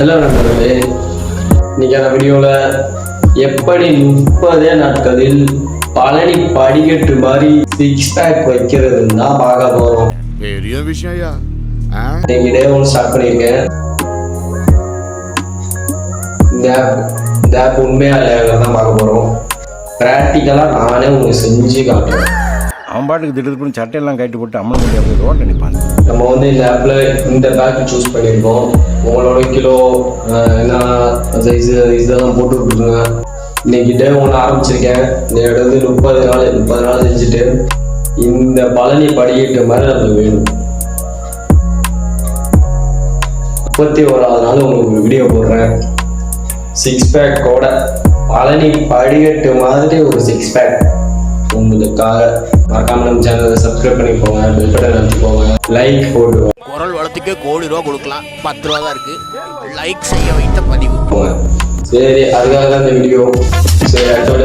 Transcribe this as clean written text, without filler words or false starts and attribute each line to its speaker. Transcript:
Speaker 1: Hello நண்பர்களே, இன்னைக்கான வீடியோவில் எப்படி 30 நாட்களில் பழனி படிக்கட்டு மாதிரி 6 பேக் வைக்கிறதுன்னு தான் பார்க்க போகிறோம்.
Speaker 2: பெரிய விஷயம்.
Speaker 1: இன்னைக்கு டே 1 ஸ்டார்ட் பண்ணியிருக்கேன். இந்த ஆப் உண்மையாக இல்லையா தான் பார்க்க போகிறோம். ப்ராக்டிக்கலாக நானே உங்களுக்கு செஞ்சு காட்டுறேன்.
Speaker 3: அவன் பாட்டுக்கு திடீர்னு சட்டையெல்லாம் கட்டி போட்டு அம்மன் முடி அப்படி ரோட்டை நிற்பாங்க.
Speaker 1: நம்ம இந்த ஆப்பில் இந்த பேக் சூஸ் பண்ணியிருக்கோம். உங்களோட கிலோ என்ன சைஸ் இதெல்லாம் போட்டு விட்டுருங்க. இன்னைக்கு டே 1 ஆரம்பிச்சிருக்கேன். இந்த இடத்து 30 நாள் செஞ்சுட்டு இந்த பழனி படிக்கட்டு மாதிரி நமக்கு வேணும். 31வது நாள் உங்களுக்கு வீடியோ போடுறேன். 6 பேக்கோட பழனி படிக்கட்டு மாதிரி ஒரு 6 பேக் உங்களுக்காக. மறக்காம நம்ம சேனலை சப்ஸ்கிரைப் பண்ணி போங்க, பெல் பட்டன் அழுத்தி போங்க, லைக் போட்டு
Speaker 4: குரல் வளத்துக்கே ₹1,00,000 கொடுக்கலாம், 10 ரூபா தான் இருக்கு. லைக் செய்ய வைத்த பதிவு
Speaker 1: போங்க. சரி, அதுக்காக தான் இந்த வீடியோ. சரி, அடுத்த